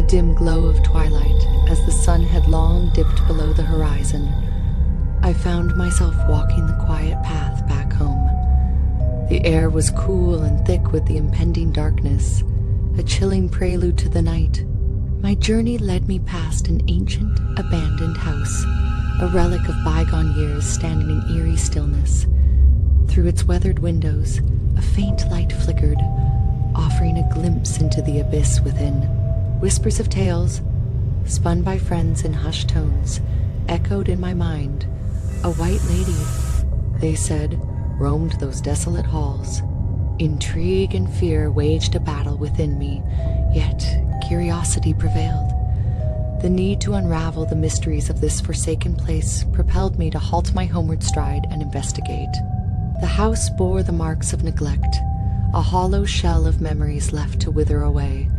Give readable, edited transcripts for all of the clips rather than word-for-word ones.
dim glow of twilight as the sun had long dipped below the horizon, I found myself walking the quiet path back home. The air was cool and thick with the impending darkness, a chilling prelude to the night. My journey led me past an ancient, abandoned house, a relic of bygone years standing in eerie stillness. Through its weathered windows, a faint light flickered, offering a glimpse into the abyss within. Whispers of tales, spun by friends in hushed tones, echoed in my mind. A white lady, they said, roamed those desolate halls. Intrigue and fear waged a battle within me, yet curiosity prevailed. The need to unravel the mysteries of this forsaken place propelled me to halt my homeward stride and investigate. The house bore the marks of neglect, a hollow shell of memories left to wither away.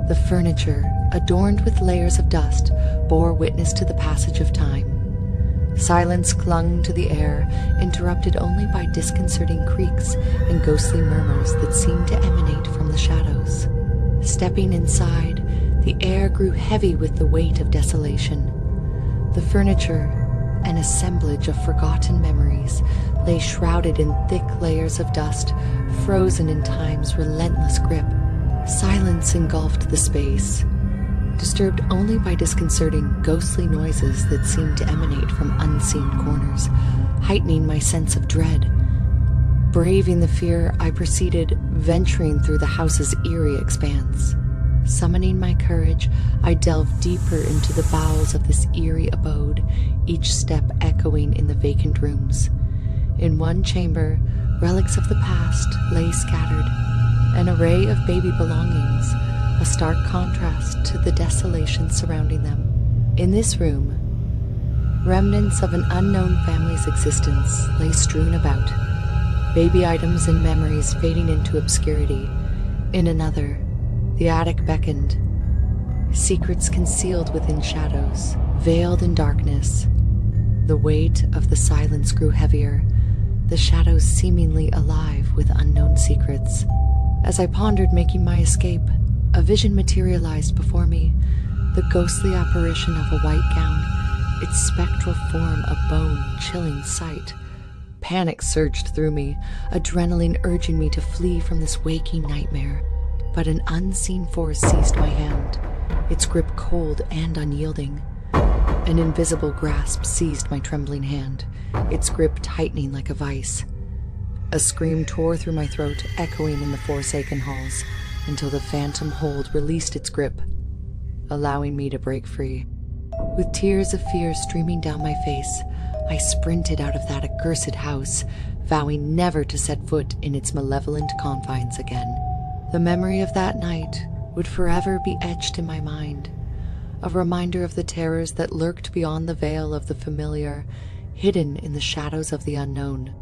The furniture, adorned with layers of dust, bore witness to the passage of time. Silence clung to the air, interrupted only by disconcerting creaks and ghostly murmurs that seemed to emanate from the shadows. Stepping inside, the air grew heavy with the weight of desolation. The furniture, an assemblage of forgotten memories, lay shrouded in thick layers of dust, frozen in time's relentless grip. Silence engulfed the space, disturbed only by disconcerting, ghostly noises that seemed to emanate from unseen corners, heightening my sense of dread. Braving the fear, I proceeded, venturing through the house's eerie expanse. Summoning my courage, I delved deeper into the bowels of this eerie abode, each step echoing in the vacant rooms. In one chamber, relics of the past lay scattered, an array of baby belongings, a stark contrast to the desolation surrounding them. In this room, remnants of an unknown family's existence lay strewn about, baby items and memories fading into obscurity. In another, the attic beckoned, secrets concealed within shadows, veiled in darkness. The weight of the silence grew heavier, the shadows seemingly alive with unknown secrets. As I pondered making my escape, a vision materialized before me, the ghostly apparition of a white gown, its spectral form a bone-chilling sight. Panic surged through me, adrenaline urging me to flee from this waking nightmare. But an unseen force seized my hand, its grip cold and unyielding. An invisible grasp seized my trembling hand, its grip tightening like a vice. A scream tore through my throat, echoing in the forsaken halls, until the phantom hold released its grip, allowing me to break free. With tears of fear streaming down my face, I sprinted out of that accursed house, vowing never to set foot in its malevolent confines again. The memory of that night would forever be etched in my mind, a reminder of the terrors that lurked beyond the veil of the familiar, hidden in the shadows of the unknown.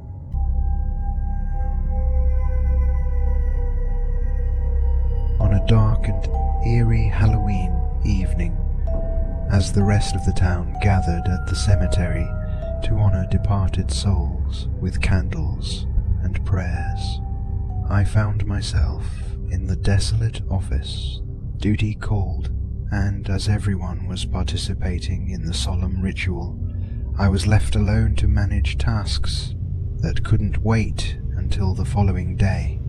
On a dark and eerie Halloween evening, as the rest of the town gathered at the cemetery to honor departed souls with candles and prayers, I found myself in the desolate office. Duty called, and as everyone was participating in the solemn ritual, I was left alone to manage tasks that couldn't wait until the following day.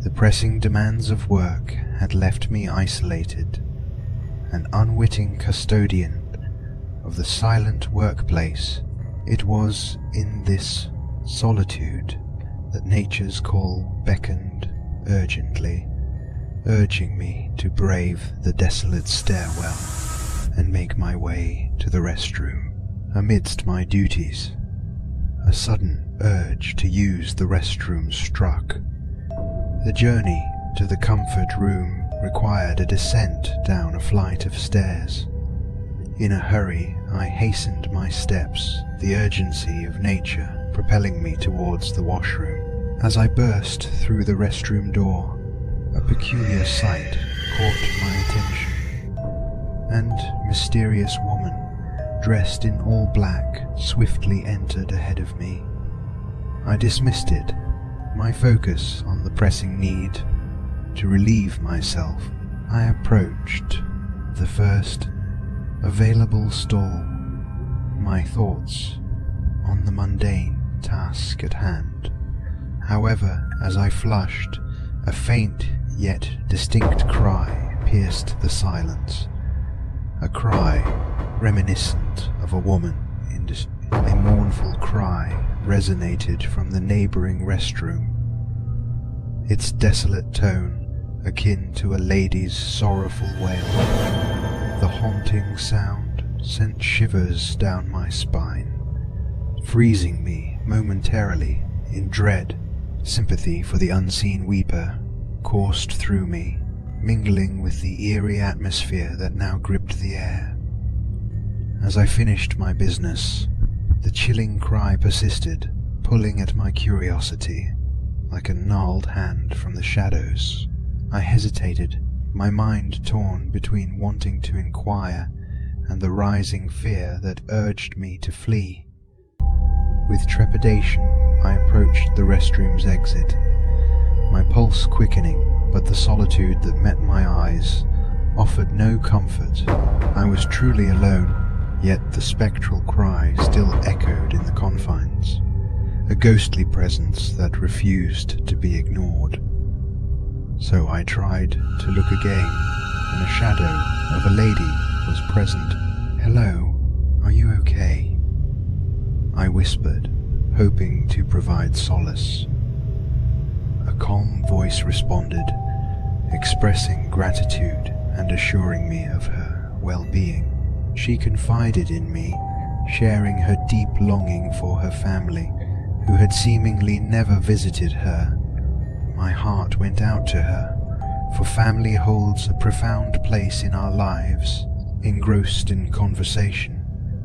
The pressing demands of work had left me isolated, an unwitting custodian of the silent workplace. It was in this solitude that nature's call beckoned urgently, urging me to brave the desolate stairwell and make my way to the restroom. Amidst my duties, a sudden urge to use the restroom struck. The journey to the comfort room required a descent down a flight of stairs. In a hurry, I hastened my steps, the urgency of nature propelling me towards the washroom. As I burst through the restroom door, a peculiar sight caught my attention. An mysterious woman, dressed in all black, swiftly entered ahead of me. I dismissed it, my focus on the pressing need to relieve myself. I approached, the first available stall, my thoughts on the mundane task at hand. However, as I flushed, a faint yet distinct cry pierced the silence. A cry reminiscent of a woman in a mournful cry resonated from the neighbouring restroom. Its desolate tone akin to a lady's sorrowful wail. The haunting sound sent shivers down my spine, freezing me momentarily in dread. Sympathy for the unseen weeper coursed through me, mingling with the eerie atmosphere that now gripped the air. As I finished my business, the chilling cry persisted, pulling at my curiosity like a gnarled hand from the shadows. I hesitated, my mind torn between wanting to inquire and the rising fear that urged me to flee. With trepidation, I approached the restroom's exit, my pulse quickening, but the solitude that met my eyes offered no comfort. I was truly alone, yet the spectral cry still echoed in the confines, a ghostly presence that refused to be ignored. So I tried to look again, and a shadow of a lady was present. "Hello, are you okay?" I whispered, hoping to provide solace. A calm voice responded, expressing gratitude and assuring me of her well-being. She confided in me, sharing her deep longing for her family, who had seemingly never visited her. My heart went out to her, for family holds a profound place in our lives. Engrossed in conversation,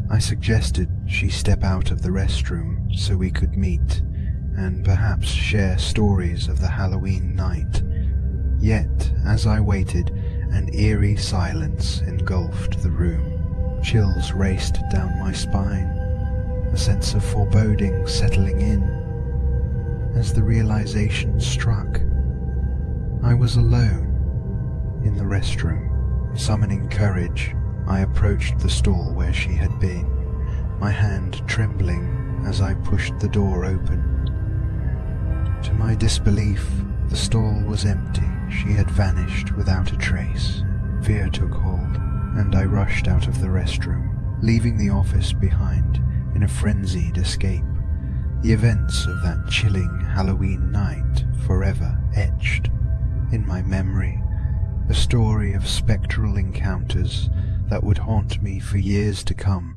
I suggested she step out of the restroom so we could meet and perhaps share stories of the Halloween night. Yet, as I waited, an eerie silence engulfed the room. Chills raced down my spine, a sense of foreboding settling in. As the realization struck, I was alone in the restroom. Summoning courage, I approached the stall where she had been, my hand trembling as I pushed the door open. To my disbelief, the stall was empty. She had vanished without a trace. Fear took hold, and I rushed out of the restroom, leaving the office behind in a frenzied escape. The events of that chilling Halloween night forever etched in my memory, a story of spectral encounters that would haunt me for years to come.